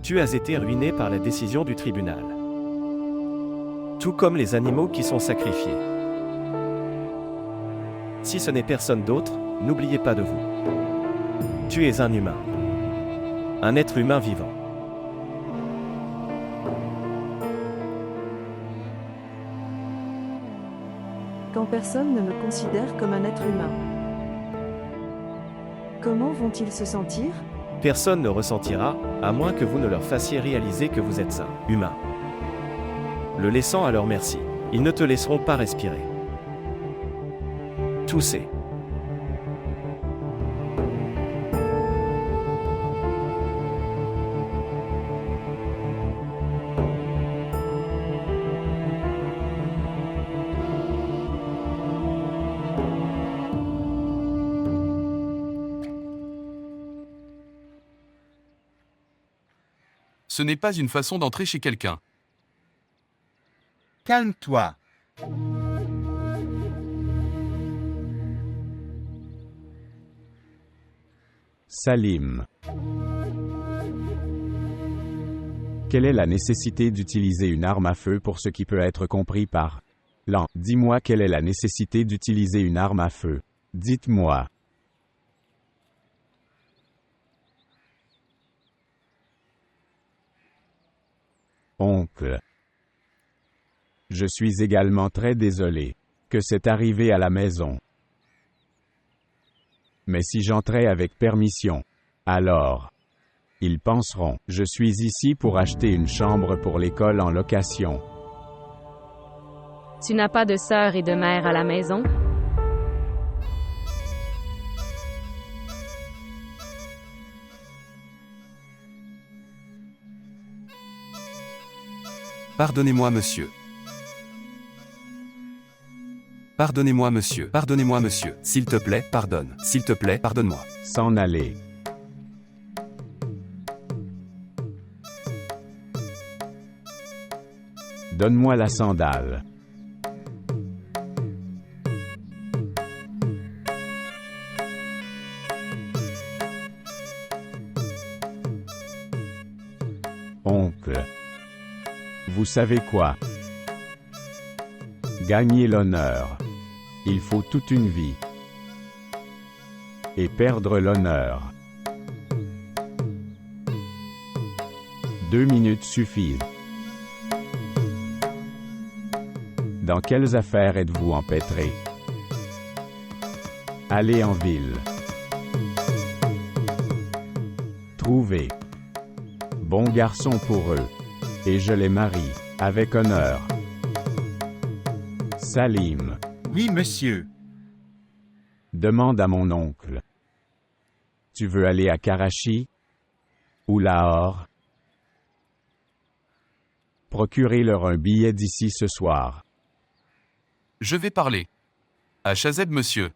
Tu as été ruiné par la décision du tribunal. Tout comme les animaux qui sont sacrifiés. Si ce n'est personne d'autre, n'oubliez pas de vous. Tu es un humain. Un être humain vivant. Quand personne ne me considère comme un être humain. Comment vont-ils se sentir? Personne ne ressentira, à moins que vous ne leur fassiez réaliser que vous êtes un humain. Le laissant à leur merci. Ils ne te laisseront pas respirer. Toussez. Ce n'est pas une façon d'entrer chez quelqu'un. Calme-toi. Salim. Quelle est la nécessité d'utiliser une arme à feu pour ce qui peut être compris par l'an? Dis-moi quelle est la nécessité d'utiliser une arme à feu. Dites-moi. Oncle. Je suis également très désolé que c'est arrivé à la maison. Mais si j'entrais avec permission, alors, ils penseront, je suis ici pour acheter une chambre pour l'école en location. Tu n'as pas de sœur et de mère à la maison? Pardonnez-moi, monsieur. Pardonnez-moi, monsieur. Pardonnez-moi, monsieur. S'il te plaît, pardonne. S'il te plaît, pardonne-moi. S'en aller. Donne-moi la sandale. Oncle. Vous savez quoi? Gagner l'honneur. Il faut toute une vie. Et perdre l'honneur. 2 minutes suffisent. Dans quelles affaires êtes-vous empêtré? Allez en ville. Trouvez. Bon garçon pour eux. Et je les marie, avec honneur. Salim. Oui, monsieur. Demande à mon oncle. Tu veux aller à Karachi? Ou Lahore? Procurez-leur un billet d'ici ce soir. Je vais parler. À Chazeb, monsieur.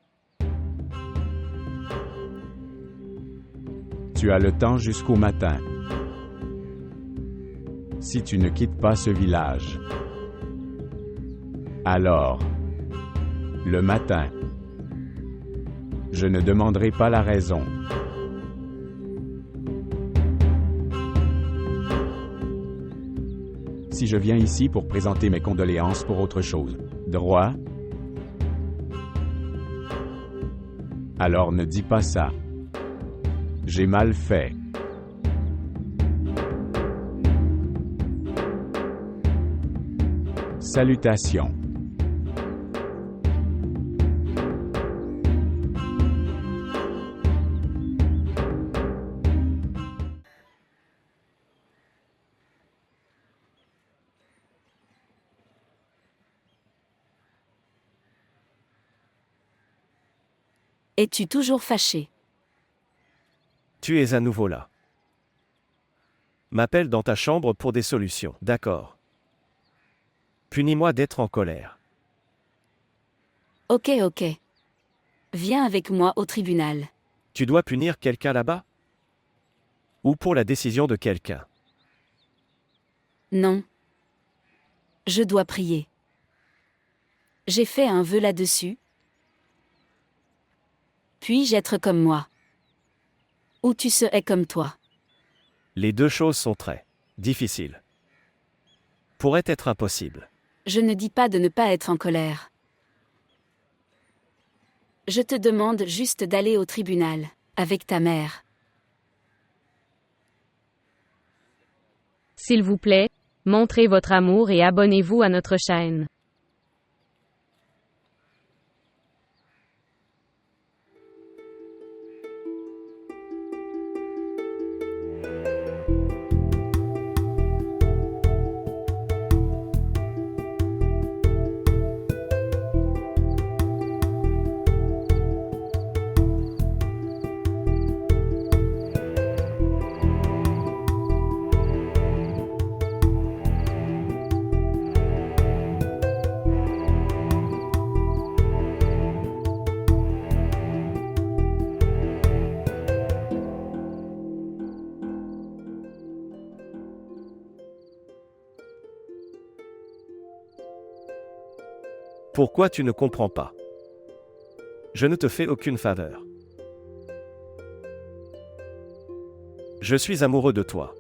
Tu as le temps jusqu'au matin. Si tu ne quittes pas ce village, alors, le matin, je ne demanderai pas la raison. Si je viens ici pour présenter mes condoléances pour autre chose, droit? Alors ne dis pas ça. J'ai mal fait. Salutations. Es-tu toujours fâché? Tu es à nouveau là. M'appelle dans ta chambre pour des solutions. D'accord. Punis-moi d'être en colère. Ok. Viens avec moi au tribunal. Tu dois punir quelqu'un là-bas? Ou pour la décision de quelqu'un? Non. Je dois prier. J'ai fait un vœu là-dessus. Puis-je être comme moi? Ou tu serais comme toi? Les deux choses sont très difficiles. Pourraient être impossibles. Je ne dis pas de ne pas être en colère. Je te demande juste d'aller au tribunal, avec ta mère. S'il vous plaît, montrez votre amour et abonnez-vous à notre chaîne. Pourquoi tu ne comprends pas? Je ne te fais aucune faveur. Je suis amoureux de toi.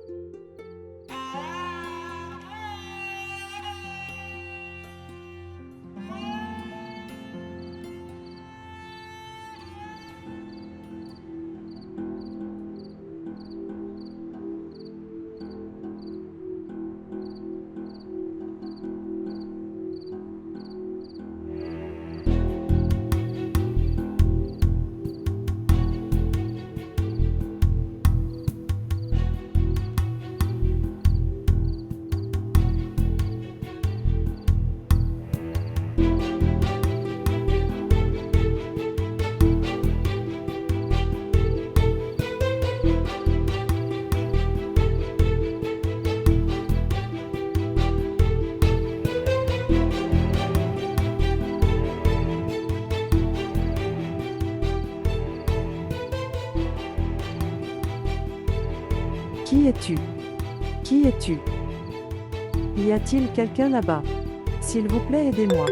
Qui es-tu? Qui es-tu? Y a-t-il quelqu'un là-bas? S'il vous plaît, aidez-moi.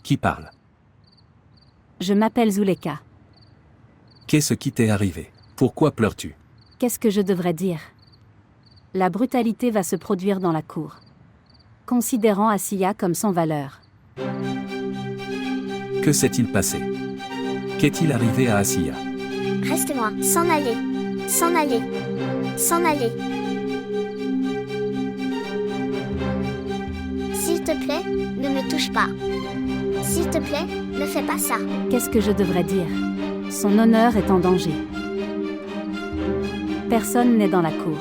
Qui parle? Je m'appelle Zuleka. Qu'est-ce qui t'est arrivé? Pourquoi pleures-tu? Qu'est-ce que je devrais dire? La brutalité va se produire dans la cour. Considérant Asiya comme sans valeur. Que s'est-il passé? Qu'est-il arrivé à Asiya? Reste-moi, s'en aller, s'en aller, s'en aller. S'il te plaît, ne me touche pas. S'il te plaît, ne fais pas ça. Qu'est-ce que je devrais dire? Son honneur est en danger. Personne n'est dans la cour.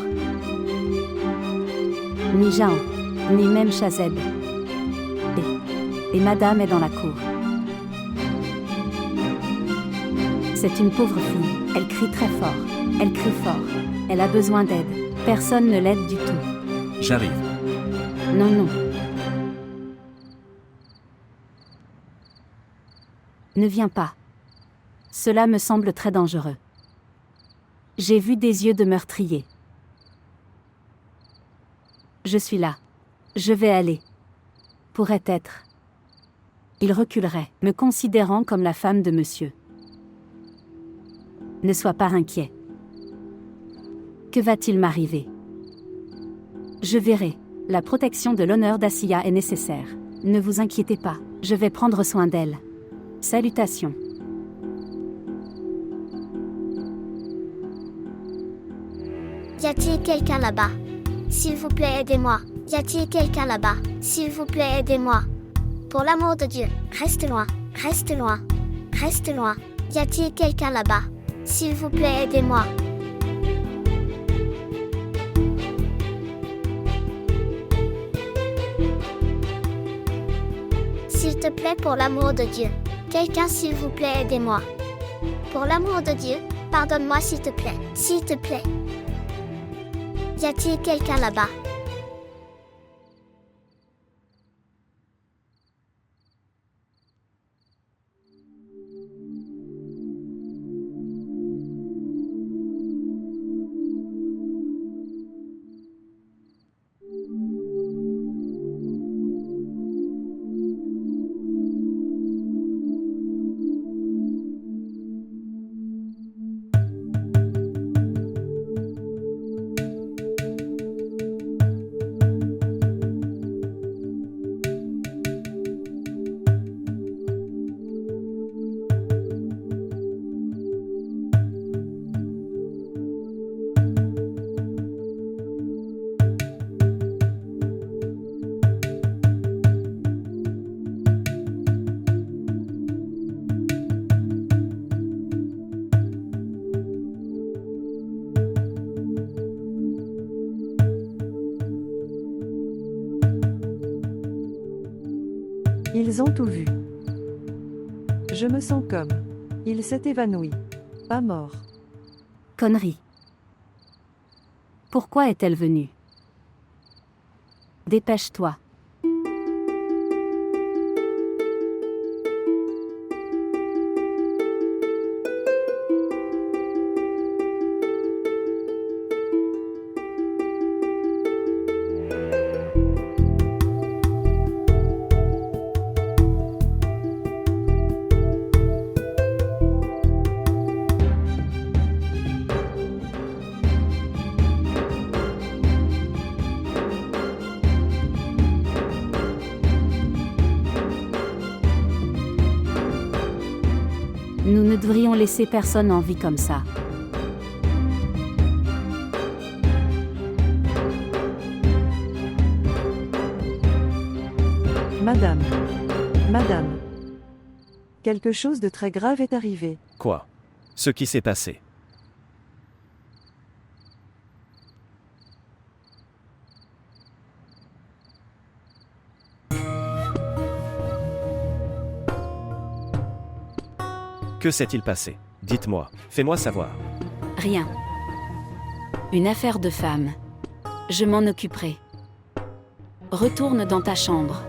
Ni Jao, ni même Shazed. Et Madame est dans la cour. C'est une pauvre fille, elle crie très fort. Elle crie fort. Elle a besoin d'aide. Personne ne l'aide du tout. J'arrive. Non, non. Ne viens pas. Cela me semble très dangereux. J'ai vu des yeux de meurtrier. Je suis là. Je vais aller. Pourrait être. Il reculerait, me considérant comme la femme de monsieur. Ne sois pas inquiet. Que va-t-il m'arriver? Je verrai. La protection de l'honneur d'Asiya est nécessaire. Ne vous inquiétez pas, je vais prendre soin d'elle. Salutations. Y a-t-il quelqu'un là-bas? S'il vous plaît, aidez-moi. Y a-t-il quelqu'un là-bas? S'il vous plaît, aidez-moi. Pour l'amour de Dieu, reste loin, reste loin, reste loin. Y a-t-il quelqu'un là-bas? S'il vous plaît, aidez-moi. S'il te plaît, pour l'amour de Dieu. Quelqu'un, s'il vous plaît, aidez-moi. Pour l'amour de Dieu, pardonne-moi s'il te plaît. S'il te plaît. Y a-t-il quelqu'un là-bas? Ils ont tout vu. Je me sens comme. Il s'est évanoui. Pas mort. Connerie. Pourquoi est-elle venue? Dépêche-toi. Nous ne devrions laisser personne en vie comme ça. Madame. Madame. Quelque chose de très grave est arrivé. Quoi? Ce qui s'est passé. Que s'est-il passé? Dites-moi, fais-moi savoir. Rien. Une affaire de femme. Je m'en occuperai. Retourne dans ta chambre.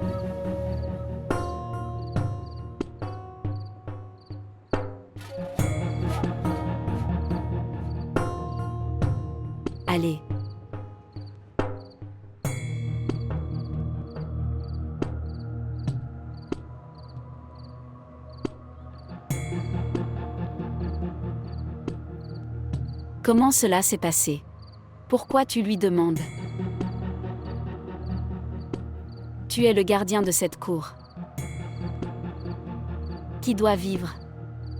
Allez. Comment cela s'est passé? Pourquoi tu lui demandes? Tu es le gardien de cette cour. Qui doit vivre?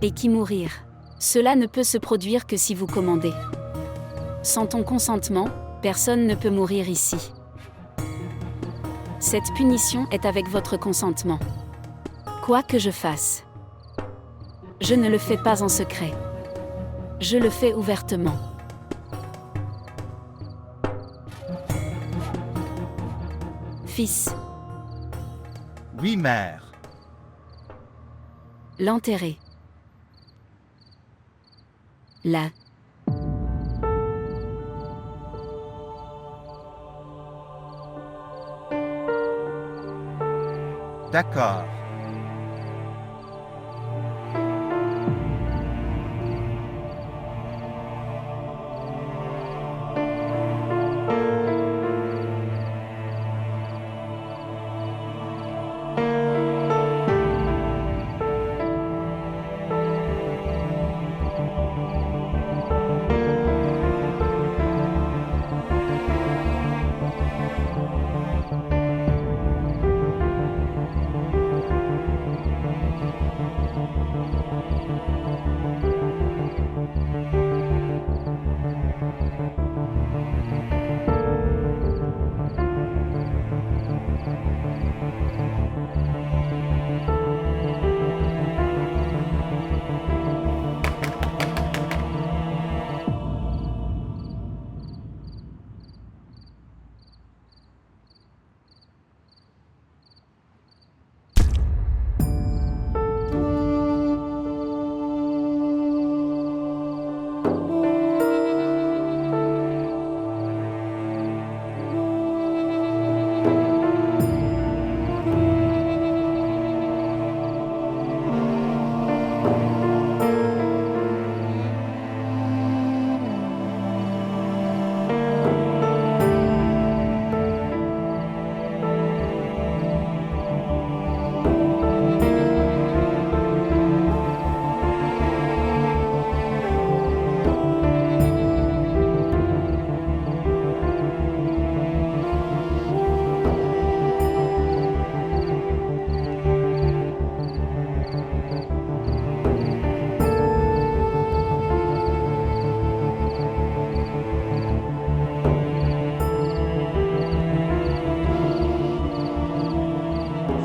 Et qui mourir? Cela ne peut se produire que si vous commandez. Sans ton consentement, personne ne peut mourir ici. Cette punition est avec votre consentement. Quoi que je fasse, je ne le fais pas en secret. Je le fais ouvertement. Fils, Oui, mère. l'enterrer. Là. D'accord.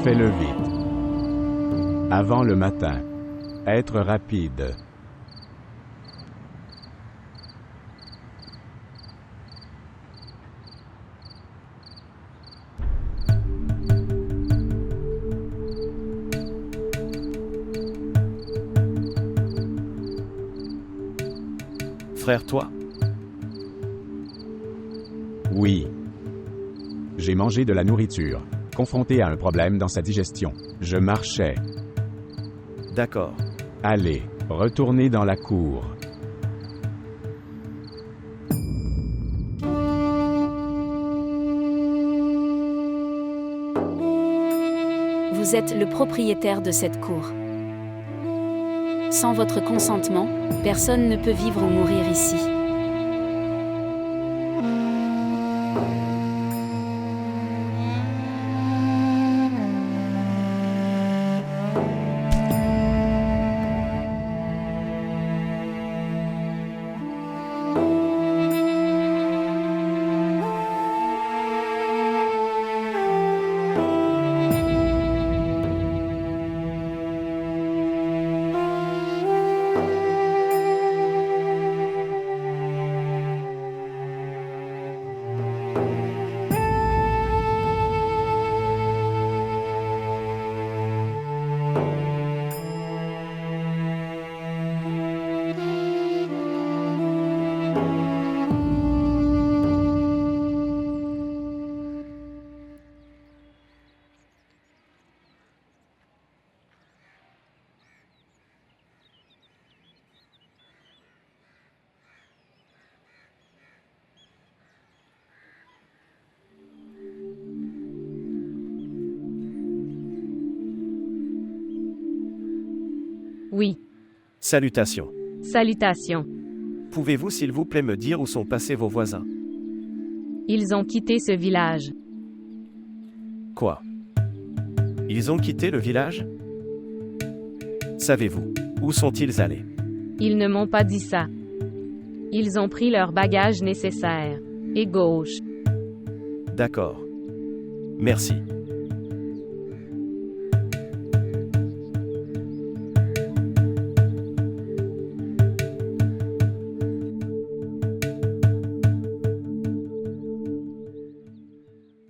Fais-le vite. Avant le matin. Être rapide. frère, toi? Oui. J'ai mangé de la nourriture, confronté à un problème dans sa digestion. Je marchais. D'accord. Allez, retournez dans la cour. Vous êtes le propriétaire de cette cour. Sans votre consentement, personne ne peut vivre ou mourir ici. Oui. Salutations. Salutations. Pouvez-vous s'il vous plaît me dire où sont passés vos voisins? Ils ont quitté ce village. Quoi? Ils ont quitté le village? Savez-vous, où sont-ils allés? Ils ne m'ont pas dit ça. Ils ont pris leurs bagages nécessaires. Et gauche. D'accord. Merci.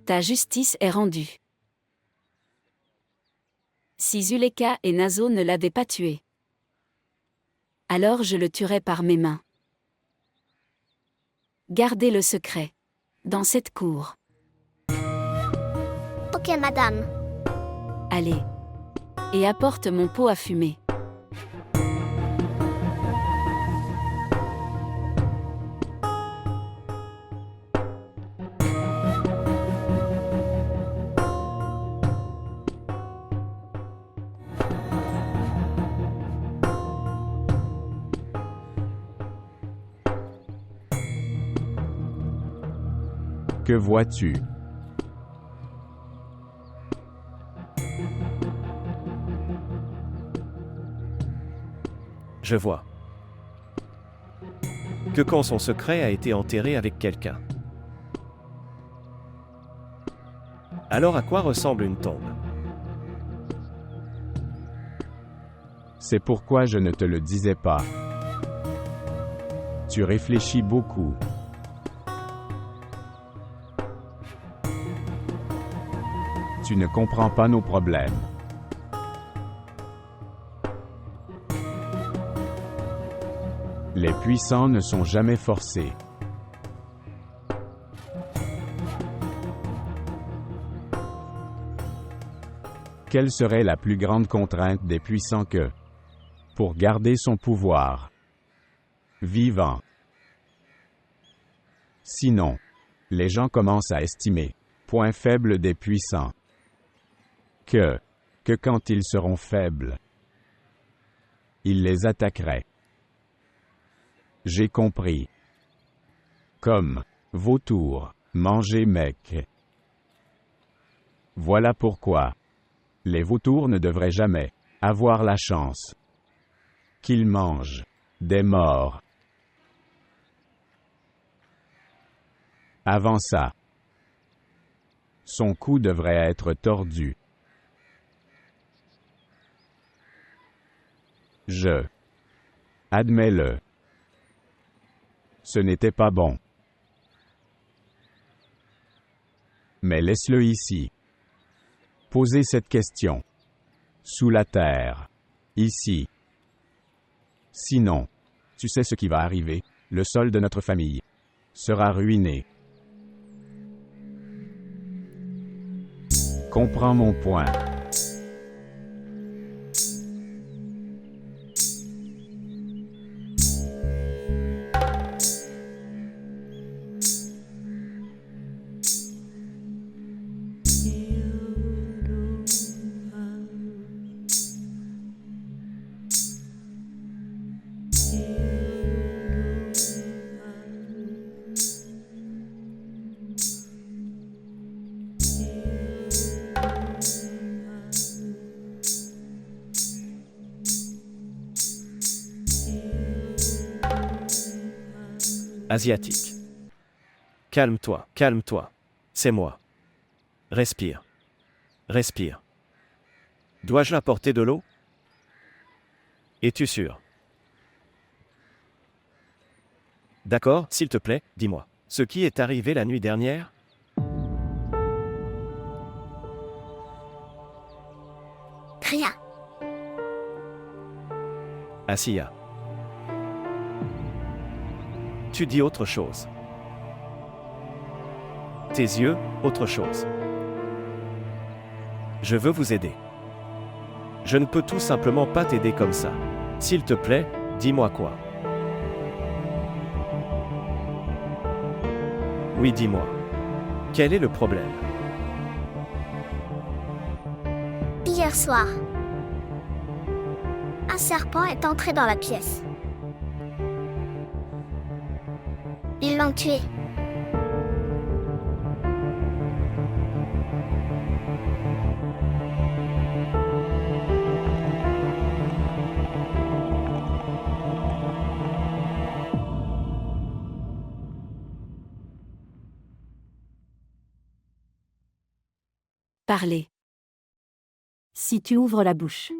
Ta justice est rendue. Si Zuleka et Naso ne l'avaient pas tué, alors je le tuerais par mes mains. Gardez le secret. Dans cette cour. Ok, madame. Allez. Et apporte mon pot à fumer. Que vois-tu? Je vois. Que quand son secret a été enterré avec quelqu'un. Alors à quoi ressemble une tombe? C'est pourquoi je ne te le disais pas. Tu réfléchis beaucoup. Tu ne comprends pas nos problèmes. Les puissants ne sont jamais forcés. Quelle serait la plus grande contrainte des puissants que, pour garder son pouvoir vivant? Sinon, les gens commencent à estimer, point faible des puissants, que quand ils seront faibles, ils les attaqueraient. J'ai compris. Comme vautour, manger mec. Voilà pourquoi les vautours ne devraient jamais avoir la chance qu'ils mangent des morts. Avant ça, son cou devrait être tordu. Admets-le. Ce n'était pas bon. Mais laisse-le ici. Posez cette question. Sous la terre. Ici. Sinon, tu sais ce qui va arriver. Le sol de notre famille sera ruiné. Comprends mon point. Asiatique. Calme-toi, calme-toi. C'est moi. Respire. Respire. Dois-je apporter de l'eau? Es-tu sûr? D'accord, s'il te plaît, dis-moi. Ce qui est arrivé la nuit dernière? Rien. Asiya. Tu dis autre chose. Tes yeux, autre chose. Je veux vous aider. Je ne peux tout simplement pas t'aider comme ça. S'il te plaît, dis-moi quoi. Oui, dis-moi. Quel est le problème? Hier soir, un serpent est entré dans la pièce. Ils l'ont tué. Parler. Si tu ouvres la bouche.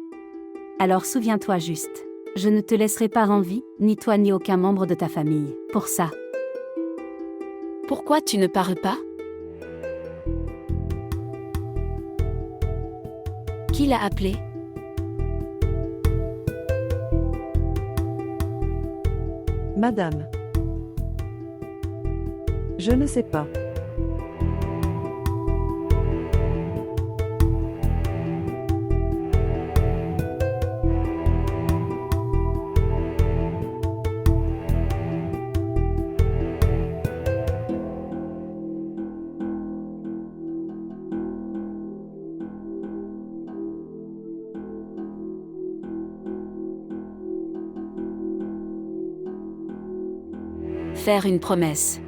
Alors souviens-toi juste. Je ne te laisserai pas en vie, ni toi ni aucun membre de ta famille, pour ça. Pourquoi tu ne parles pas? Qui l'a appelé? Madame. Je ne sais pas. Faire une promesse.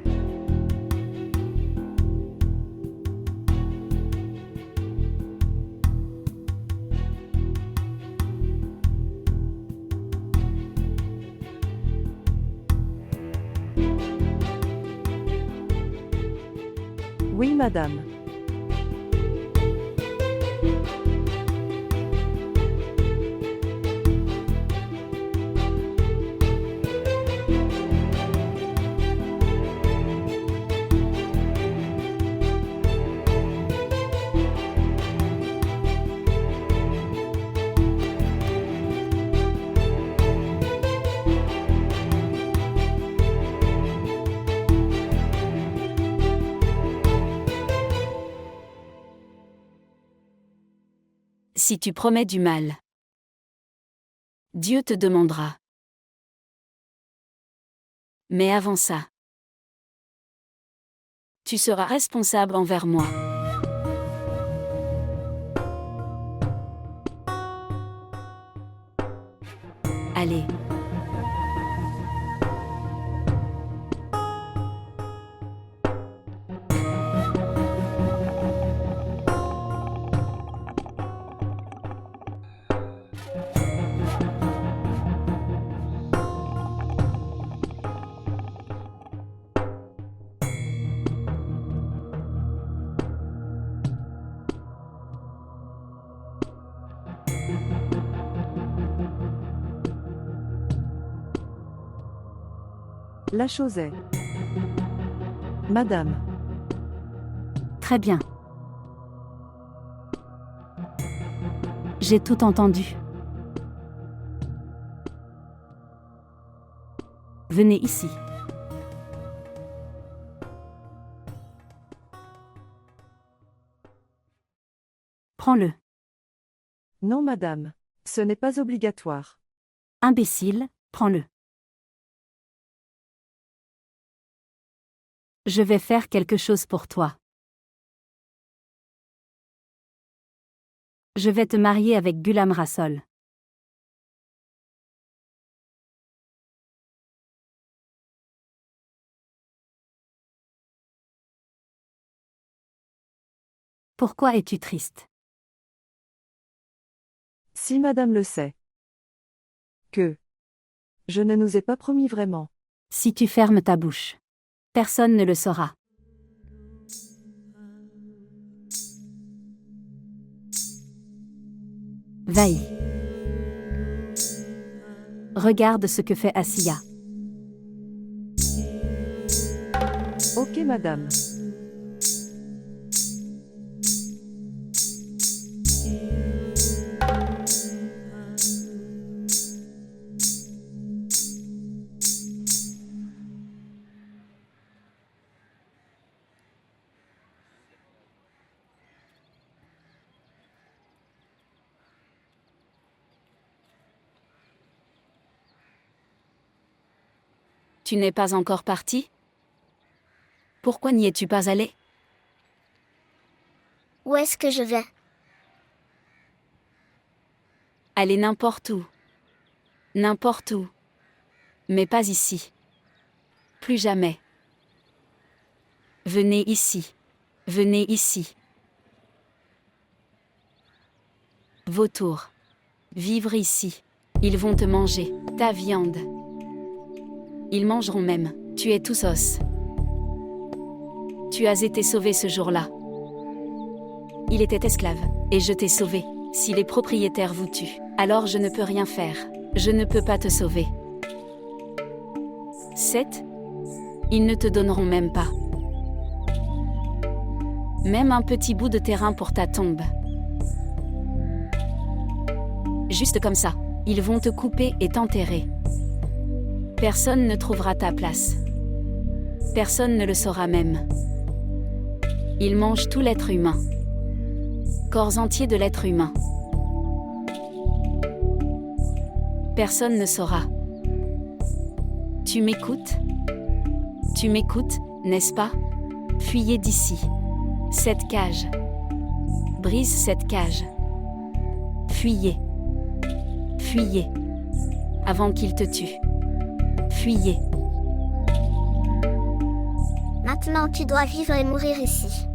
Oui, madame. Si tu promets du mal, Dieu te demandera. Mais avant ça, tu seras responsable envers moi. Allez. La chose est. Madame. Très bien. J'ai tout entendu. Venez ici. Prends-le. Non, madame. Ce n'est pas obligatoire. Imbécile, prends-le. Je vais faire quelque chose pour toi. Je vais te marier avec Ghulam Rasool. Pourquoi es-tu triste? Si madame le sait. Que je ne nous ai pas promis vraiment. Si tu fermes ta bouche. Personne ne le saura. Veille. Regarde ce que fait Asiya. Ok, madame. Tu n'es pas encore parti? Pourquoi n'y es-tu pas allé? Où est-ce que je vais? Allez n'importe où. N'importe où. Mais pas ici. Plus jamais. Venez ici. Venez ici. Vautour. Vivre ici. Ils vont te manger, ta viande. Ils mangeront même, tu es tous os. Tu as été sauvé ce jour-là. Il était esclave, et je t'ai sauvé. Si les propriétaires vous tuent, alors je ne peux rien faire. Je ne peux pas te sauver. 7. Ils ne te donneront même pas. Même un petit bout de terrain pour ta tombe. Juste comme ça, ils vont te couper et t'enterrer. Personne ne trouvera ta place. Personne ne le saura même. Ils mangent tout l'être humain. Corps entier de l'être humain. Personne ne saura. Tu m'écoutes? Tu m'écoutes, n'est-ce pas? Fuyez d'ici. Cette cage. Brise cette cage. Fuyez. Fuyez. Avant qu'il te tue. Fuyez. Maintenant tu dois vivre et mourir ici.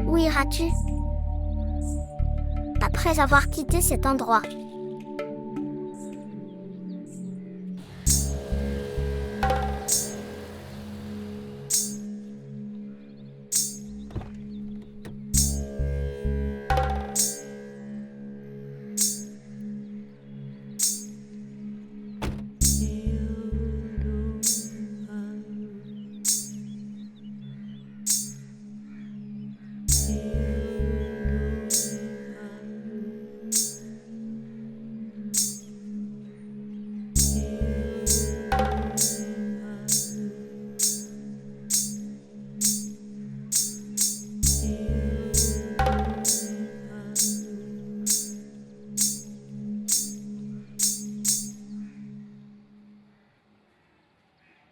Où iras-tu? Après avoir quitté cet endroit.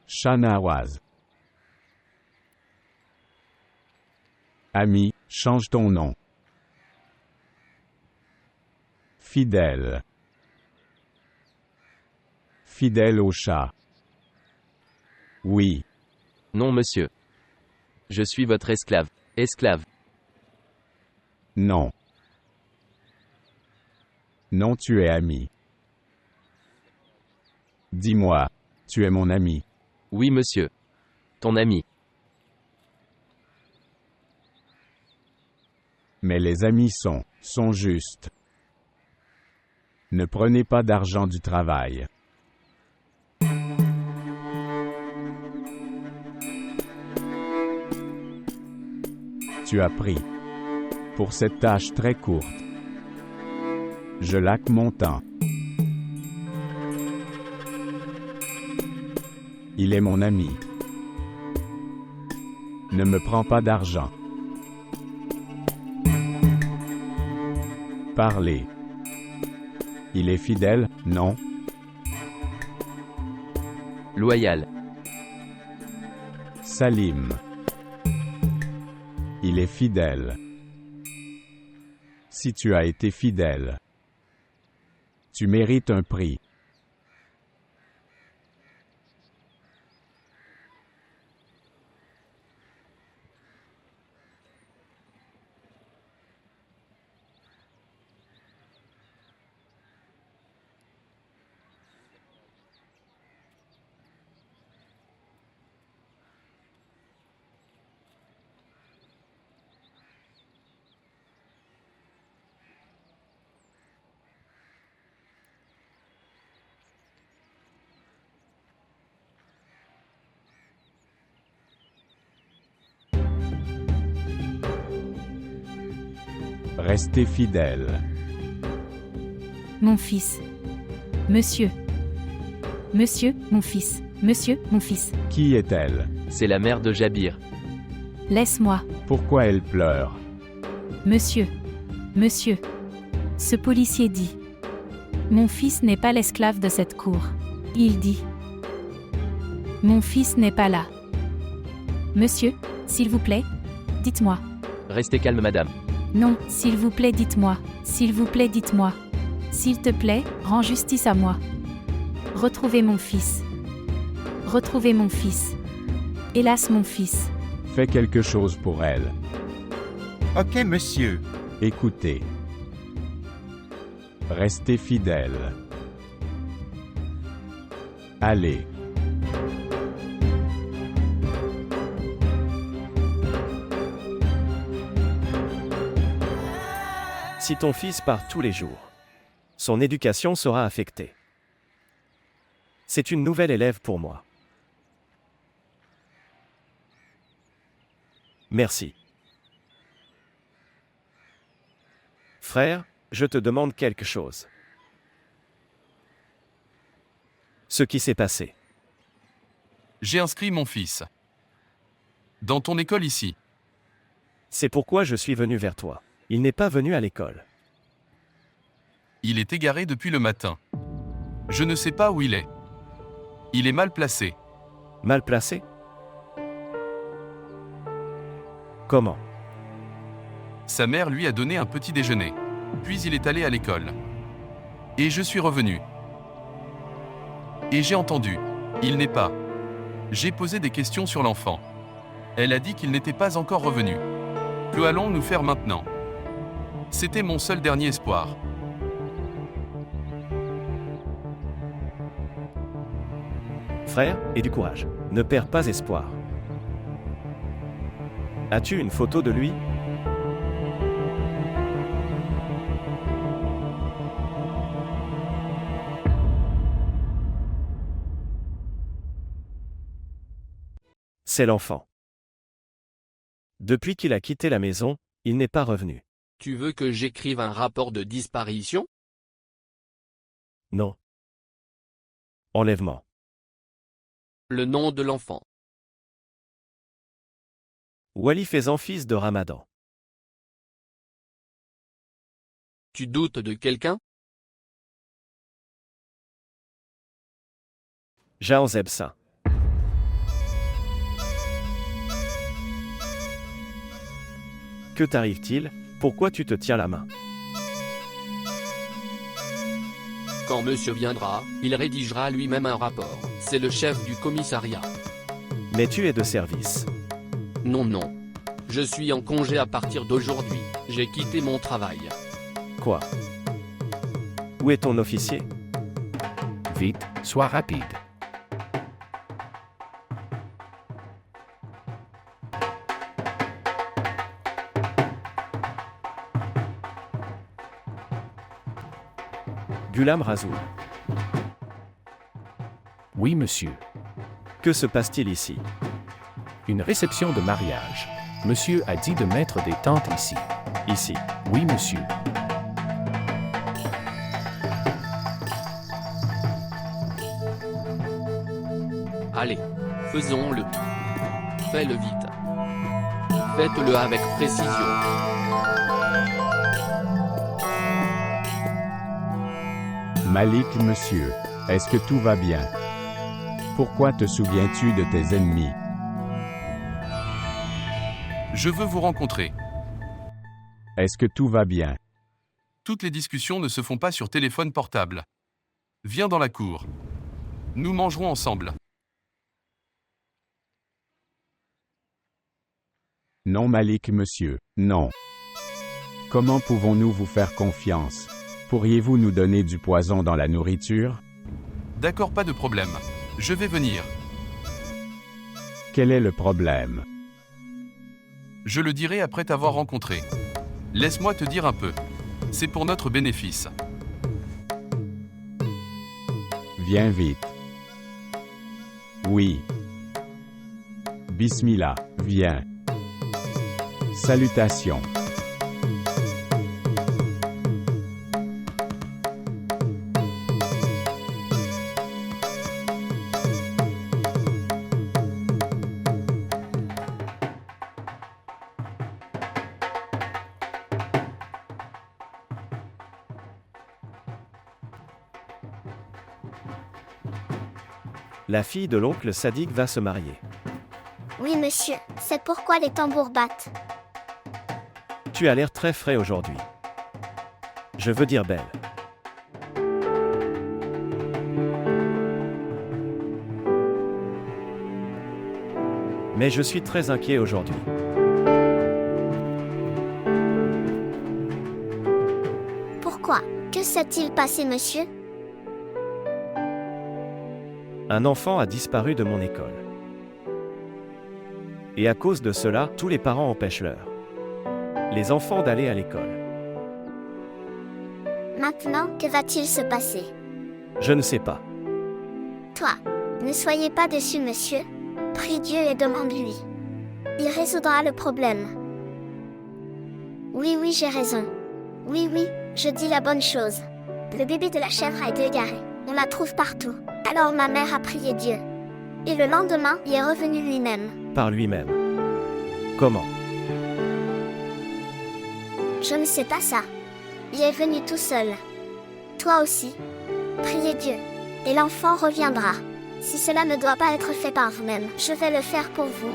Shahnawaz. Ami, change ton nom. Fidèle. Fidèle au chat. Oui. Non, monsieur. Je suis votre esclave. Esclave. Non. Non, tu es ami. Dis-moi, tu es mon ami. Oui, monsieur. Ton ami. Mais les amis sont justes. Ne prenez pas d'argent du travail. Tu as pris. Pour cette tâche très courte. Je laque mon temps. Il est mon ami. Ne me prends pas d'argent. Parlez. Il est fidèle, non? Loyal. Salim. Il est fidèle. Si tu as été fidèle, tu mérites un prix. Restez fidèle. Mon fils. Monsieur. Monsieur, mon fils. Monsieur, mon fils. Qui est-elle? C'est la mère de Jabir. Laisse-moi. Pourquoi elle pleure? Monsieur. Monsieur. Ce policier dit. Mon fils n'est pas l'esclave de cette cour. Il dit. Mon fils n'est pas là. Monsieur, s'il vous plaît, dites-moi. Restez calme, madame. Non, s'il vous plaît, dites-moi. S'il vous plaît, dites-moi. S'il te plaît, rends justice à moi. Retrouvez mon fils. Retrouvez mon fils. Hélas, mon fils. Fais quelque chose pour elle. Ok, monsieur. Écoutez. Restez fidèle. Allez. Si ton fils part tous les jours, son éducation sera affectée. C'est une nouvelle élève pour moi. Merci. Frère, je te demande quelque chose. Ce qui s'est passé. J'ai inscrit mon fils dans ton école ici. C'est pourquoi je suis venu vers toi. Il n'est pas venu à l'école. Il est égaré depuis le matin. Je ne sais pas où il est. Il est mal placé. Mal placé? Comment? Sa mère lui a donné un petit déjeuner. Puis il est allé à l'école. Et je suis revenu. Et j'ai entendu. Il n'est pas. J'ai posé des questions sur l'enfant. Elle a dit qu'il n'était pas encore revenu. Que allons-nous faire maintenant? C'était mon seul dernier espoir. Frère, aie du courage. Ne perds pas espoir. As-tu une photo de lui? C'est l'enfant. Depuis qu'il a quitté la maison, il n'est pas revenu. Tu veux que j'écrive un rapport de disparition? Non. Enlèvement. Le nom de l'enfant. Wali Faizan, fils de Ramadan. Tu doutes de quelqu'un? Jean Zebsa. Que t'arrive-t-il? Pourquoi tu te tiens la main? Quand monsieur viendra, il rédigera lui-même un rapport. C'est le chef du commissariat. Mais tu es de service. Non, non. Je suis en congé à partir d'aujourd'hui. J'ai quitté mon travail. Quoi? Où est ton officier? Vite, sois rapide. Ghulam Rasoul. Oui, monsieur. Que se passe-t-il ici? Une réception de mariage. Monsieur a dit de mettre des tentes ici. Ici? Oui, monsieur. Allez, faisons-le. Fais-le vite. Faites-le avec précision. Malik, monsieur. Est-ce que tout va bien? Pourquoi te souviens-tu de tes ennemis? Je veux vous rencontrer. Est-ce que tout va bien? Toutes les discussions ne se font pas sur téléphone portable. Viens dans la cour. Nous mangerons ensemble. Non, Malik, monsieur, non. Comment pouvons-nous vous faire confiance? Pourriez-vous nous donner du poison dans la nourriture? D'accord, pas de problème. Je vais venir. Quel est le problème? Je le dirai après t'avoir rencontré. Laisse-moi te dire un peu. C'est pour notre bénéfice. Viens vite. Oui. Bismillah, viens. Salutations. La fille de l'oncle Sadiq va se marier. Oui, monsieur, c'est pourquoi les tambours battent. Tu as l'air très frais aujourd'hui. Je veux dire belle. Mais je suis très inquiet aujourd'hui. Pourquoi? Que s'est-il passé, monsieur? Un enfant a disparu de mon école. Et à cause de cela, tous les parents empêchent les enfants d'aller à l'école. Maintenant, que va-t-il se passer? Je ne sais pas. Toi, ne soyez pas déçu, monsieur. Prie Dieu et demande-lui. Il résoudra le problème. Oui, j'ai raison. Oui, je dis la bonne chose. Le bébé de la chèvre a été égaré. On la trouve partout. Alors ma mère a prié Dieu. Et le lendemain, il est revenu lui-même. Par lui-même. Comment? Je ne sais pas ça. Il est venu tout seul. Toi aussi. Priez Dieu. Et l'enfant reviendra. Si cela ne doit pas être fait par vous-même, je vais le faire pour vous.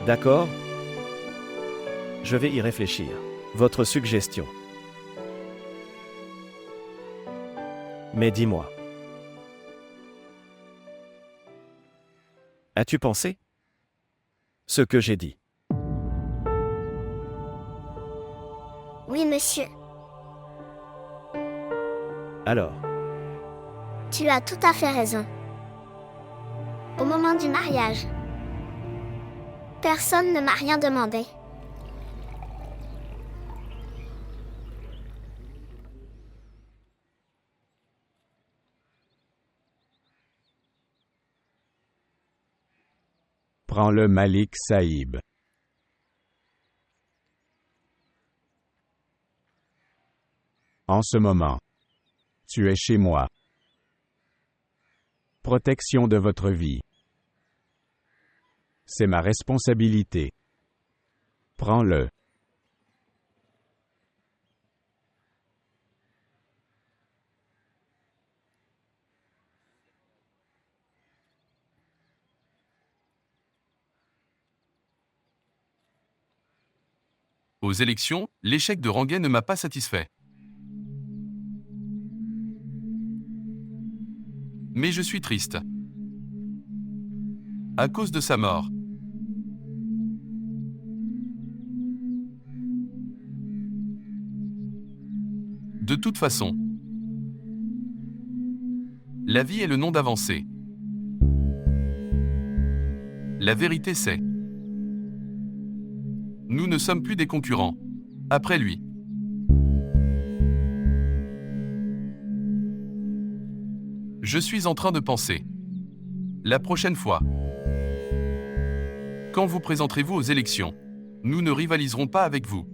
D'accord? Je vais y réfléchir. Votre suggestion. Mais dis-moi. As-tu pensé? Ce que j'ai dit. Oui, monsieur. Alors? Tu as tout à fait raison. Au moment du mariage, personne ne m'a rien demandé. Prends-le, Malik Saïb. En ce moment, tu es chez moi. Protection de votre vie. C'est ma responsabilité. Prends-le. Aux élections, l'échec de Ranguet ne m'a pas satisfait. Mais je suis triste. À cause de sa mort. De toute façon, la vie est le nom d'avancée. La vérité c'est... Nous ne sommes plus des concurrents. Après lui. Je suis en train de penser. La prochaine fois. Quand vous présenterez-vous aux élections, nous ne rivaliserons pas avec vous.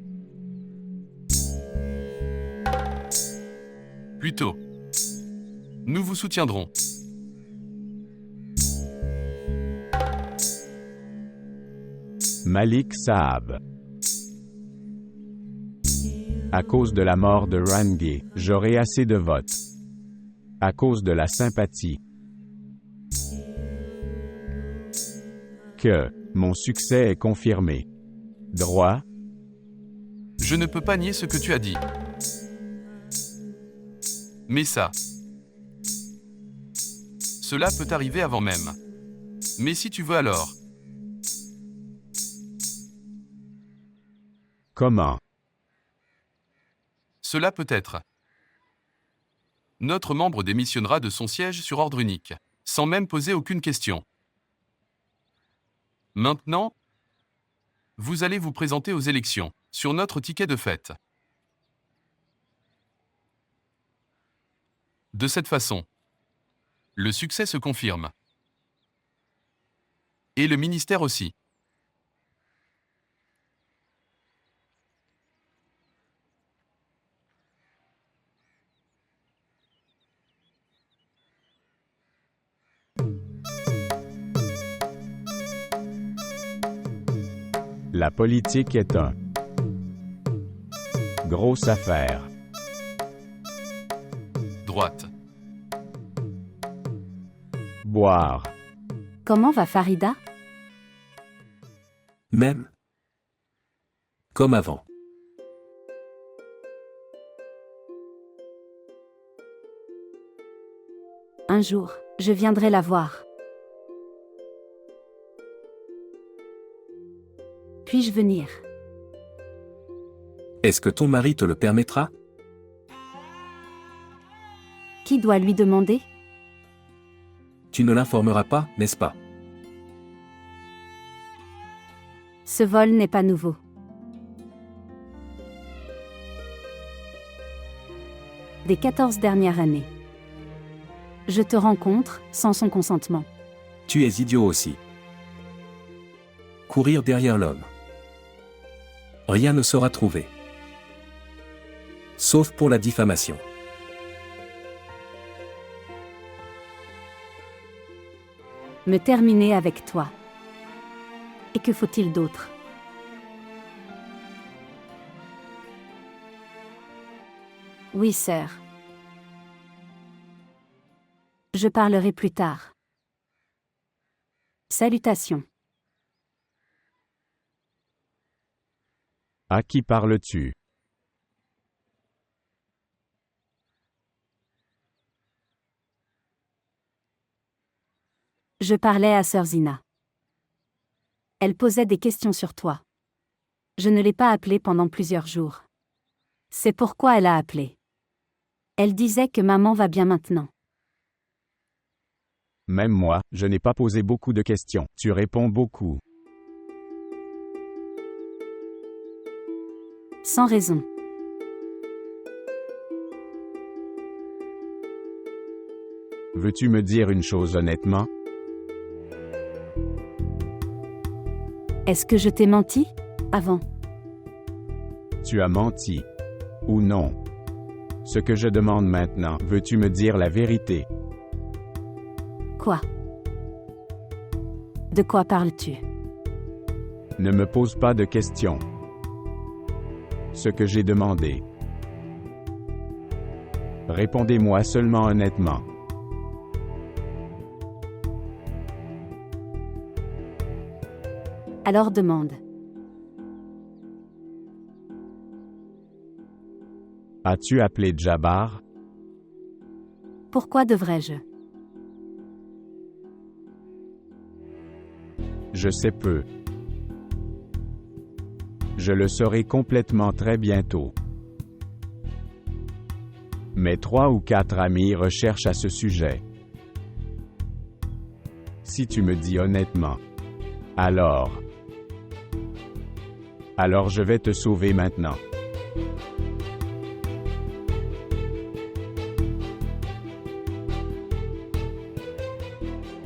Plutôt, nous vous soutiendrons. Malik Saab. À cause de la mort de Rangé, j'aurai assez de votes. À cause de la sympathie. Que mon succès est confirmé. Droit? Je ne peux pas nier ce que tu as dit. Mais ça. Cela peut arriver avant même. Mais si tu veux alors. Comment? Cela peut être. Notre membre démissionnera de son siège sur ordre unique, sans même poser aucune question. Maintenant, vous allez vous présenter aux élections, sur notre ticket de fête. De cette façon, le succès se confirme. Et le ministère aussi. La politique est un grosse affaire. Droite. Boire. Comment va Farida? Même. Comme avant. Un jour, je viendrai la voir. Puis-je venir? Est-ce que ton mari te le permettra? Qui doit lui demander? Tu ne l'informeras pas, n'est-ce pas? Ce vol n'est pas nouveau. Des 14 dernières années. Je te rencontre, sans son consentement. Tu es idiot aussi. Courir derrière l'homme. Rien ne sera trouvé. Sauf pour la diffamation. Me terminer avec toi. Et que faut-il d'autre? Oui, sœur. Je parlerai plus tard. Salutations. À qui parles-tu? Je parlais à sœur Zina. Elle posait des questions sur toi. Je ne l'ai pas appelée pendant plusieurs jours. C'est pourquoi elle a appelé. Elle disait que maman va bien maintenant. Même moi, je n'ai pas posé beaucoup de questions. Tu réponds beaucoup. Sans raison. Veux-tu me dire une chose honnêtement? Est-ce que je t'ai menti? Avant. Tu as menti. Ou non? Ce que je demande maintenant, veux-tu me dire la vérité? Quoi? De quoi parles-tu? Ne me pose pas de questions. Ce que j'ai demandé. Répondez-moi seulement honnêtement. Alors demande. As-tu appelé Jabbar? Pourquoi devrais-je? Je sais peu. Je le saurai complètement très bientôt. Mes 3 ou 4 amis recherchent à ce sujet. Si tu me dis honnêtement, alors je vais te sauver maintenant.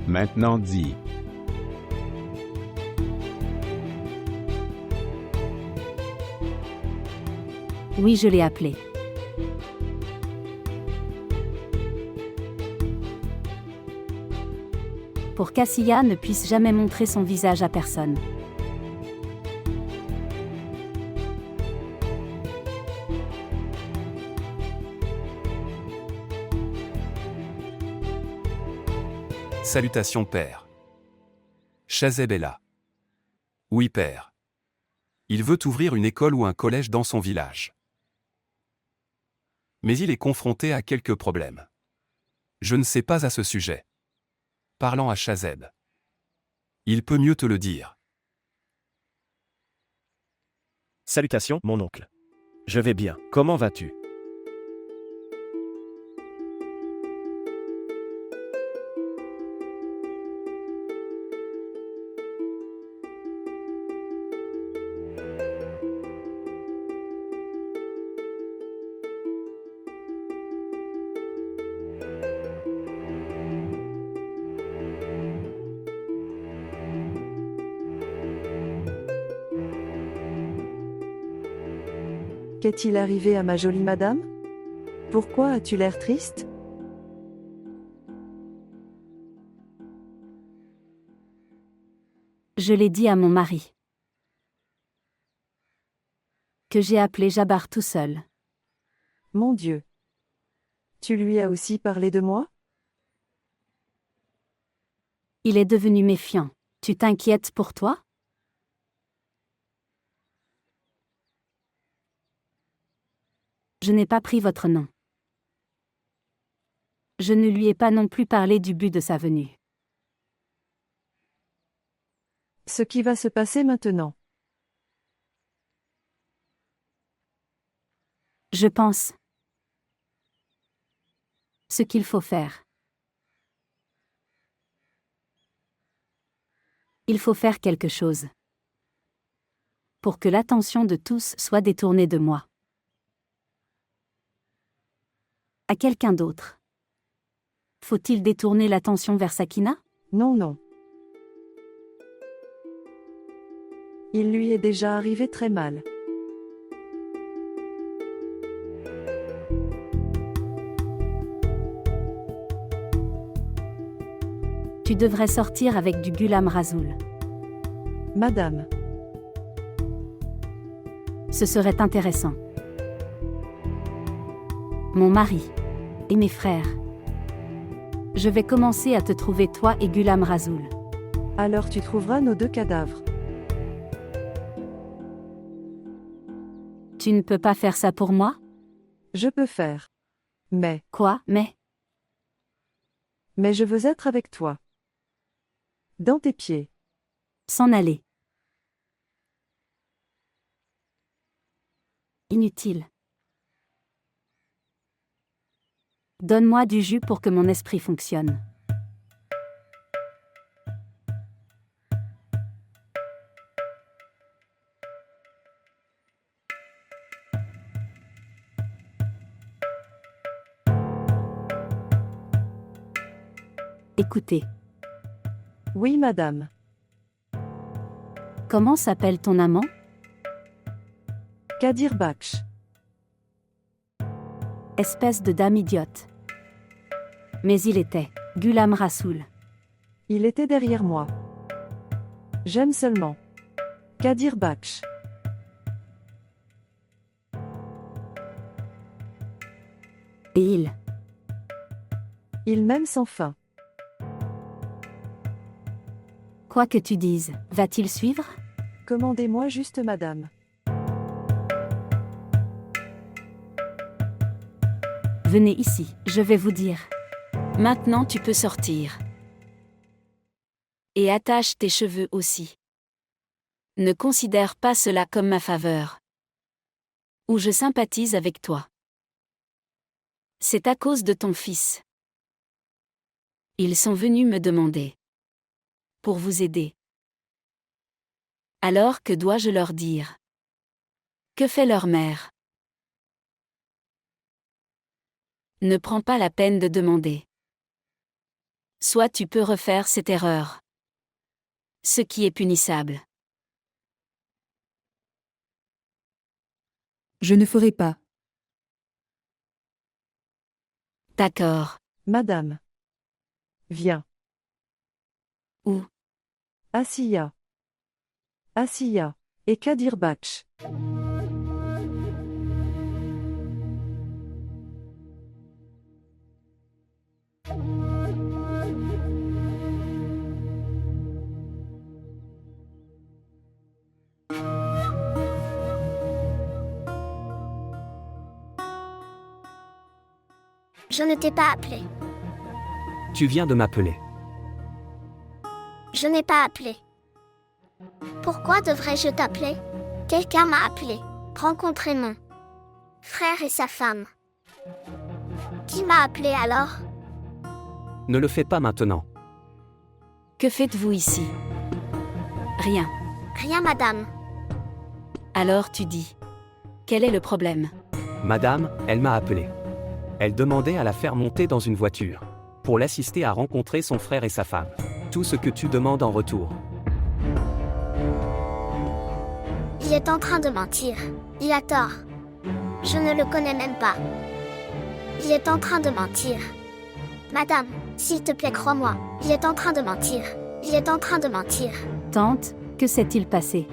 Maintenant dis. Oui, je l'ai appelé. Pour qu'Asiya ne puisse jamais montrer son visage à personne. Salutations père. Chazeb est là. Oui père. Il veut ouvrir une école ou un collège dans son village. Mais il est confronté à quelques problèmes. Je ne sais pas à ce sujet. Parlant à Chazeb. Il peut mieux te le dire. Salutations, mon oncle. Je vais bien. Comment vas-tu? Qu'est-il arrivé à ma jolie madame? Pourquoi as-tu l'air triste? Je l'ai dit à mon mari. Que j'ai appelé Jabbar tout seul. Mon Dieu. Tu lui as aussi parlé de moi? Il est devenu méfiant. Tu t'inquiètes pour toi? Je n'ai pas pris votre nom. Je ne lui ai pas non plus parlé du but de sa venue. Ce qui va se passer maintenant. Je pense. Ce qu'il faut faire. Il faut faire quelque chose. Pour que l'attention de tous soit détournée de moi. À quelqu'un d'autre. Faut-il détourner l'attention vers Sakina? Non, non. Il lui est déjà arrivé très mal. Tu devrais sortir avec du Ghulam Rasoul. Madame. Ce serait intéressant. Mon mari. Et mes frères. Je vais commencer à te trouver toi et Ghulam Rasoul. Alors tu trouveras nos 2 cadavres. Tu ne peux pas faire ça pour moi? Je peux faire. Mais. Quoi, mais? Mais je veux être avec toi. Dans tes pieds. S'en aller. Inutile. Donne-moi du jus pour que mon esprit fonctionne. Écoutez. Oui, madame. Comment s'appelle ton amant? Kadir Baksh. Espèce de dame idiote. Mais il était Ghulam Rasoul. Il était derrière moi. J'aime seulement Kadir Baksh. Et il m'aime sans fin. Quoi que tu dises, va-t-il suivre? Commandez-moi juste, madame. Venez ici, je vais vous dire. Maintenant tu peux sortir. Et attache tes cheveux aussi. Ne considère pas cela comme ma faveur. Ou je sympathise avec toi. C'est à cause de ton fils. Ils sont venus me demander. Pour vous aider. Alors que dois-je leur dire? Que fait leur mère? Ne prends pas la peine de demander. Soit tu peux refaire cette erreur. Ce qui est punissable. Je ne ferai pas. D'accord. Madame. Viens. Où? Asiya. Asiya. Et Kadir Baksh. Je ne t'ai pas appelé. Tu viens de m'appeler. Je n'ai pas appelé. Pourquoi devrais-je t'appeler? Quelqu'un m'a appelé. Rencontrer mon frère et sa femme. Qui m'a appelé alors? Ne le fais pas maintenant. Que faites-vous ici? Rien. Rien, madame. Alors tu dis. Quel est le problème? Madame, elle m'a appelé. Elle demandait à la faire monter dans une voiture. Pour l'assister à rencontrer son frère et sa femme. Tout ce que tu demandes en retour. Il est en train de mentir. Il a tort. Je ne le connais même pas. Il est en train de mentir. Madame, s'il te plaît, crois-moi. Il est en train de mentir. Il est en train de mentir. Tante, que s'est-il passé?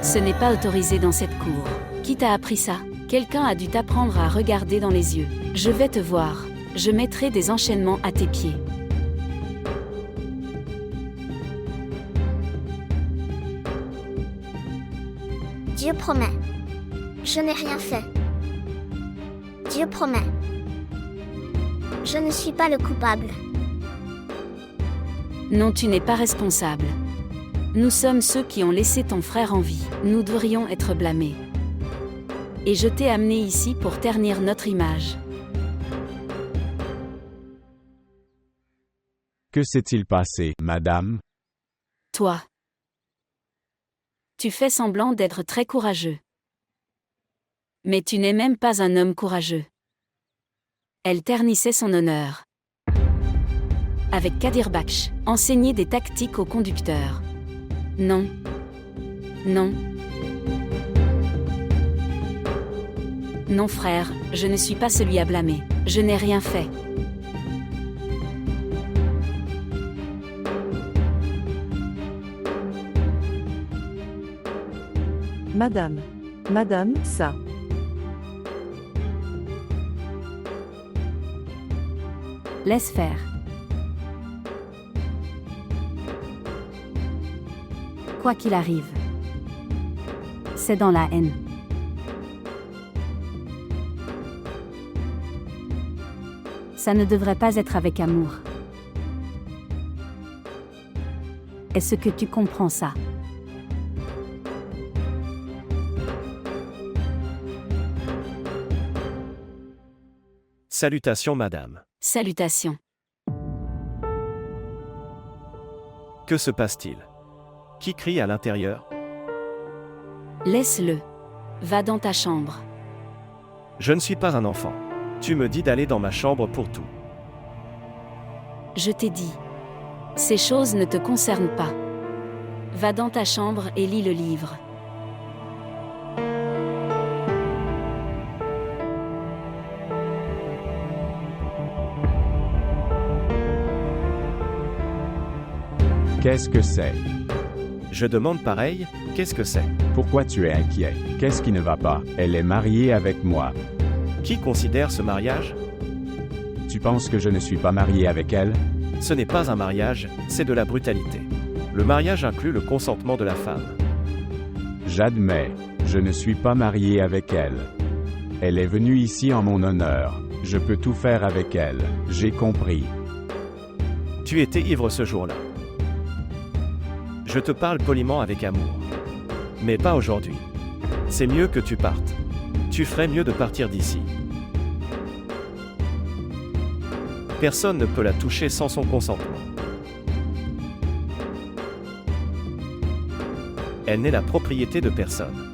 Ce n'est pas autorisé dans cette cour. Qui t'a appris ça? Quelqu'un a dû t'apprendre à regarder dans les yeux. Je vais te voir. Je mettrai des enchaînements à tes pieds. Dieu promet. Je n'ai rien fait. Dieu promet. Je ne suis pas le coupable. Non, tu n'es pas responsable. Nous sommes ceux qui ont laissé ton frère en vie. Nous devrions être blâmés. Et je t'ai amené ici pour ternir notre image. Que s'est-il passé, madame? Toi. Tu fais semblant d'être très courageux. Mais tu n'es même pas un homme courageux. Elle ternissait son honneur. Avec Kadir Baksh, enseigner des tactiques aux conducteurs. Non. Non. Non frère, je ne suis pas celui à blâmer. Je n'ai rien fait. Madame. Madame, ça. Laisse faire. Quoi qu'il arrive. C'est dans la haine. Ça ne devrait pas être avec amour. Est-ce que tu comprends ça? Salutations, madame. Salutations. Que se passe-t-il? Qui crie à l'intérieur? Laisse-le. Va dans ta chambre. Je ne suis pas un enfant. Tu me dis d'aller dans ma chambre pour tout. Je t'ai dit. Ces choses ne te concernent pas. Va dans ta chambre et lis le livre. Qu'est-ce que c'est? Je demande pareil, qu'est-ce que c'est? Pourquoi tu es inquiet? Qu'est-ce qui ne va pas? Elle est mariée avec moi. Qui considère ce mariage? Tu penses que je ne suis pas marié avec elle? Ce n'est pas un mariage, c'est de la brutalité. Le mariage inclut le consentement de la femme. J'admets, je ne suis pas marié avec elle. Elle est venue ici en mon honneur. Je peux tout faire avec elle. J'ai compris. Tu étais ivre ce jour-là. Je te parle poliment avec amour. Mais pas aujourd'hui. C'est mieux que tu partes. Tu ferais mieux de partir d'ici. Personne ne peut la toucher sans son consentement. Elle n'est la propriété de personne.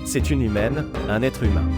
C'est une humaine, un être humain.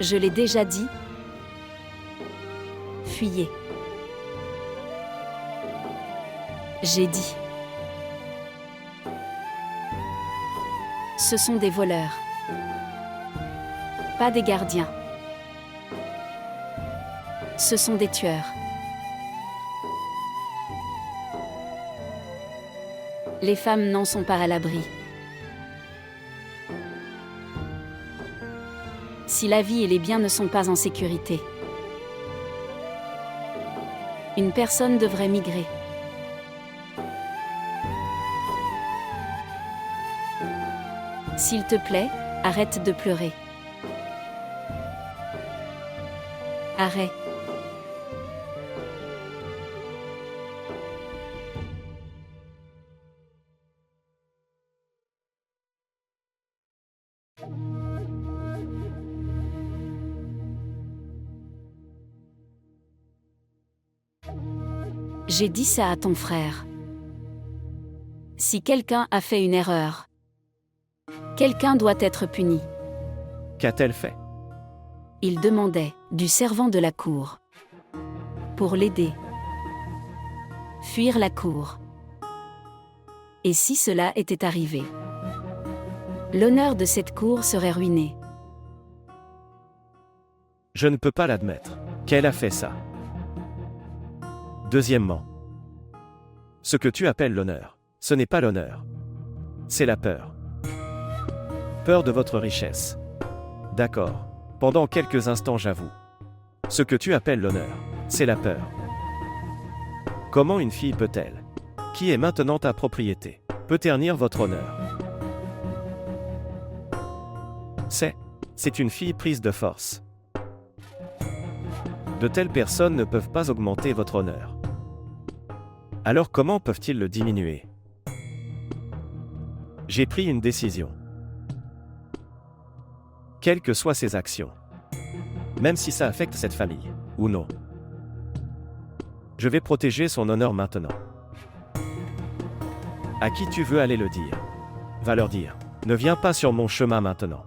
Je l'ai déjà dit. Fuyez. J'ai dit. Ce sont des voleurs. Pas des gardiens. Ce sont des tueurs. Les femmes n'en sont pas à l'abri. Si la vie et les biens ne sont pas en sécurité, une personne devrait migrer. S'il te plaît, arrête de pleurer. Arrête. J'ai dit ça à ton frère. Si quelqu'un a fait une erreur, quelqu'un doit être puni. Qu'a-t-elle fait? Il demandait du servant de la cour pour l'aider. Fuir la cour. Et si cela était arrivé, l'honneur de cette cour serait ruiné. Je ne peux pas l'admettre. Qu'elle a fait ça. Deuxièmement, ce que tu appelles l'honneur, ce n'est pas l'honneur. C'est la peur. Peur de votre richesse. D'accord. Pendant quelques instants, j'avoue. Ce que tu appelles l'honneur, c'est la peur. Comment une fille peut-elle, qui est maintenant ta propriété, peut ternir votre honneur? C'est une fille prise de force. De telles personnes ne peuvent pas augmenter votre honneur. Alors comment peuvent-ils le diminuer? J'ai pris une décision. Quelles que soient ses actions, même si ça affecte cette famille, ou non, je vais protéger son honneur maintenant. À qui tu veux aller le dire? Va leur dire, ne viens pas sur mon chemin maintenant.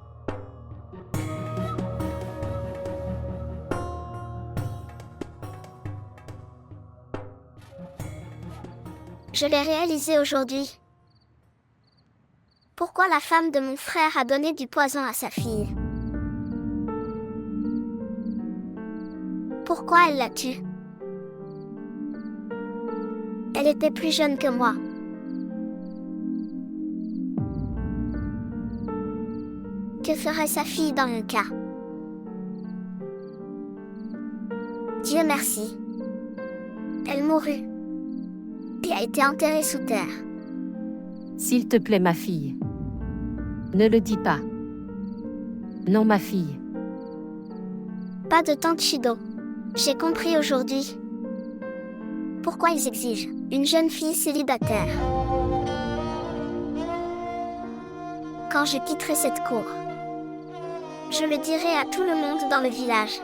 Je l'ai réalisé aujourd'hui. Pourquoi la femme de mon frère a donné du poison à sa fille? Pourquoi elle l'a tue? Elle était plus jeune que moi. Que ferait sa fille dans un cas? Dieu merci. Elle mourut et a été enterrée sous terre. S'il te plaît, ma fille. Ne le dis pas. Non, ma fille. Pas de tante Shido. J'ai compris aujourd'hui. Pourquoi ils exigent une jeune fille célibataire? Quand je quitterai cette cour, je le dirai à tout le monde dans le village.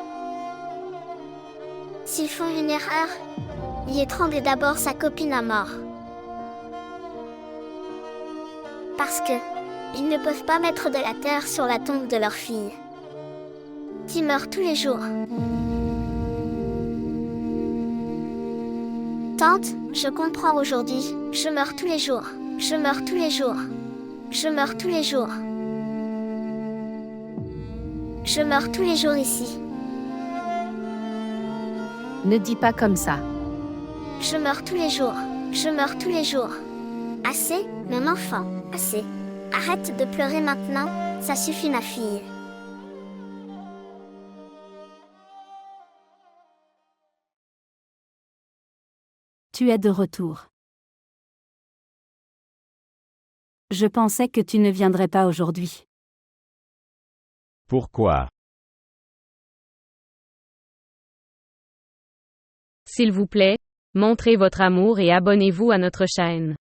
S'ils font une erreur, y étrangler d'abord sa copine à mort. Parce que ils ne peuvent pas mettre de la terre sur la tombe de leur fille, qui meurt tous les jours. Tante, je comprends aujourd'hui. Je meurs tous les jours. Je meurs tous les jours. Je meurs tous les jours. Je meurs tous les jours ici. Ne dis pas comme ça. Je meurs tous les jours. Je meurs tous les jours. Assez, mon enfant, assez. Arrête de pleurer maintenant, ça suffit ma fille. Tu es de retour. Je pensais que tu ne viendrais pas aujourd'hui. Pourquoi? S'il vous plaît, Montrez votre amour et abonnez-vous à notre chaîne.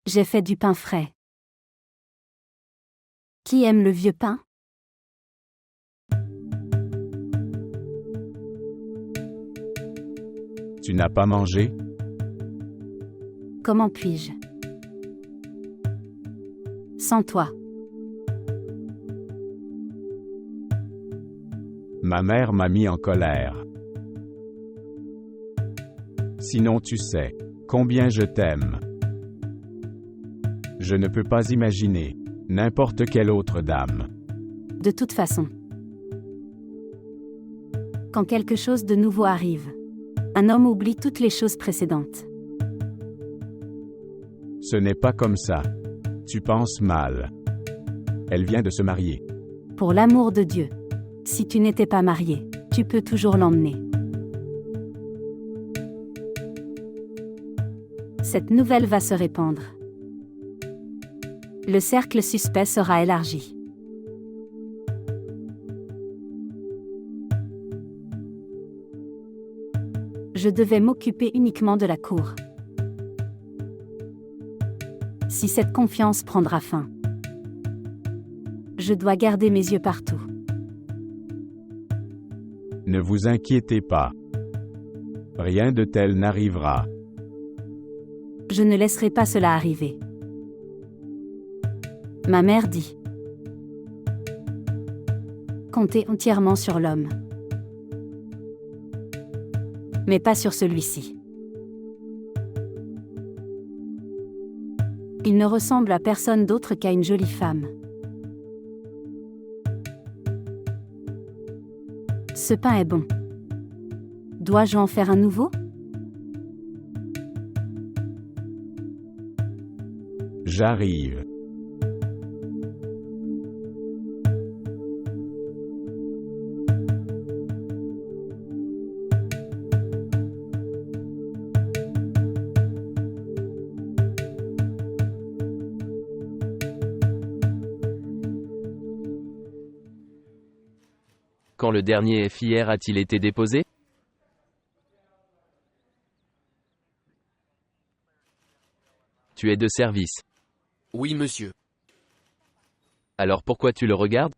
J'ai fait du pain frais. Qui aime le vieux pain? Tu n'as pas mangé? Comment puis-je? Sans toi. Ma mère m'a mis en colère. Sinon tu sais combien je t'aime. Je ne peux pas imaginer n'importe quelle autre dame. De toute façon. Quand quelque chose de nouveau arrive, un homme oublie toutes les choses précédentes. Ce n'est pas comme ça. Tu penses mal. Elle vient de se marier. Pour l'amour de Dieu. Si tu n'étais pas marié, tu peux toujours l'emmener. Cette nouvelle va se répandre. Le cercle suspect sera élargi. Je devais m'occuper uniquement de la cour. Si cette confiance prendra fin, je dois garder mes yeux partout. Ne vous inquiétez pas. Rien de tel n'arrivera. Je ne laisserai pas cela arriver. Ma mère dit. Comptez entièrement sur l'homme. Mais pas sur celui-ci. Il ne ressemble à personne d'autre qu'à une jolie femme. Ce pain est bon. Dois-je en faire un nouveau? J'arrive. Quand le dernier FIR a-t-il été déposé? Tu es de service. Oui, monsieur. Alors pourquoi tu le regardes?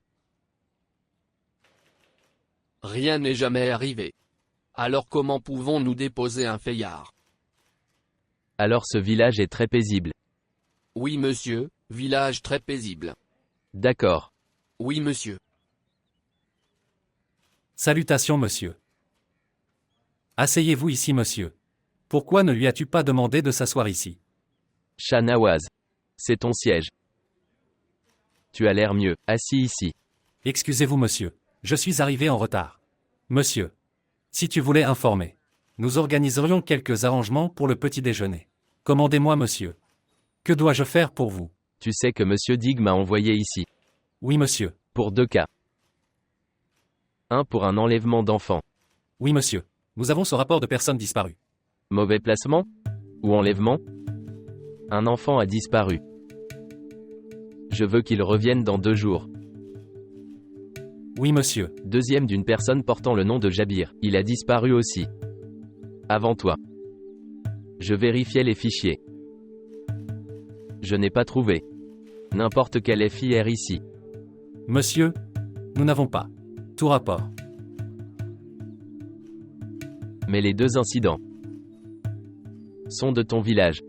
Rien n'est jamais arrivé. Alors comment pouvons-nous déposer un fayard? Alors ce village est très paisible. Oui, monsieur, village très paisible. D'accord. Oui, monsieur. Salutations, monsieur. Asseyez-vous ici, monsieur. Pourquoi ne lui as-tu pas demandé de s'asseoir ici? Shahnawaz. C'est ton siège. Tu as l'air mieux, assis ici. Excusez-vous, monsieur. Je suis arrivé en retard. Monsieur. Si tu voulais informer. Nous organiserions quelques arrangements pour le petit déjeuner. Commandez-moi, monsieur. Que dois-je faire pour vous? Tu sais que monsieur Dig m'a envoyé ici. Oui, monsieur. Pour 2 cas. Un pour un enlèvement d'enfant. Oui, monsieur. Nous avons ce rapport de personnes disparues. Mauvais placement? Ou enlèvement? Un enfant a disparu. Je veux qu'il revienne dans 2 jours. Oui, monsieur. Deuxième d'une personne portant le nom de Jabir. Il a disparu aussi. Avant toi. Je vérifiais les fichiers. Je n'ai pas trouvé. N'importe quel FIR ici. Monsieur, nous n'avons pas. Tout rapport. Mais les 2 incidents sont de ton village.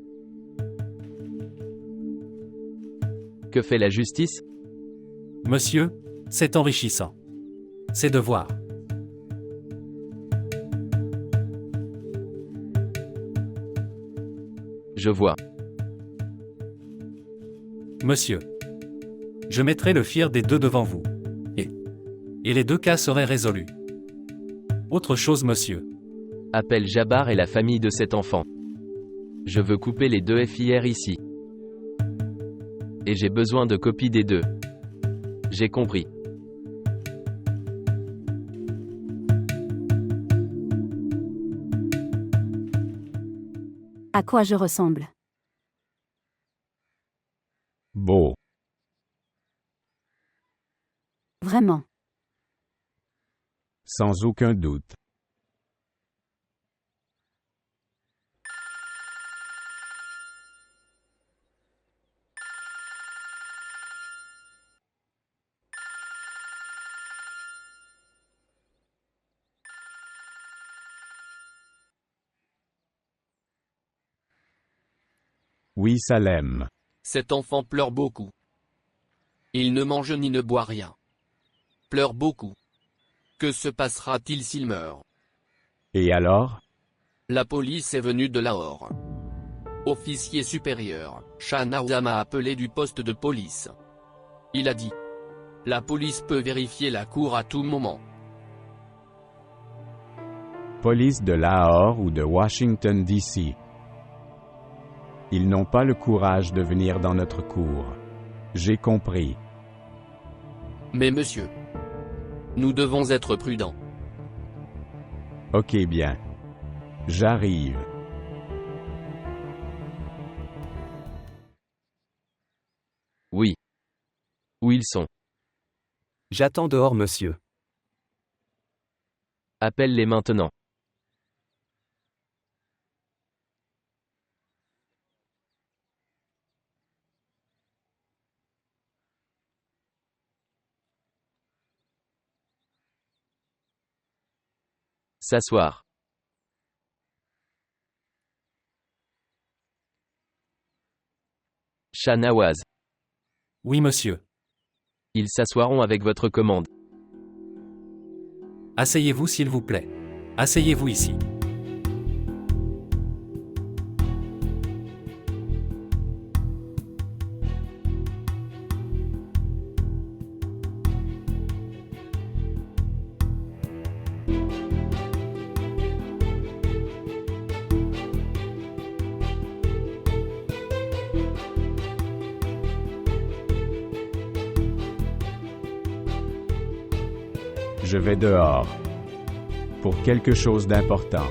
Que fait la justice? Monsieur, c'est enrichissant. C'est de voir. Je vois. Monsieur. Je mettrai le FIR des 2 devant vous. Et les 2 cas seraient résolus. Autre chose, monsieur. Appelle Jabbar et la famille de cet enfant. Je veux couper les 2 FIR ici. Et j'ai besoin de copies des 2. J'ai compris. À quoi je ressemble? Beau. Vraiment. Sans aucun doute. Oui, Salem. Cet enfant pleure beaucoup. Il ne mange ni ne boit rien. Pleure beaucoup. Que se passera-t-il s'il meurt? Et alors? La police est venue de Lahore. Officier supérieur, Shah Nawaz m'a appelé du poste de police. Il a dit: la police peut vérifier la cour à tout moment. Police de Lahore ou de Washington, D.C. Ils n'ont pas le courage de venir dans notre cour. J'ai compris. Mais monsieur, nous devons être prudents. Ok bien. J'arrive. Oui. Où ils sont? J'attends dehors, monsieur. Appelle-les maintenant. S'asseoir. Shah Nawaz. Oui, monsieur. Ils s'assoiront avec votre commande. Asseyez-vous s'il vous plaît. Asseyez-vous ici. Je vais dehors. Pour quelque chose d'important.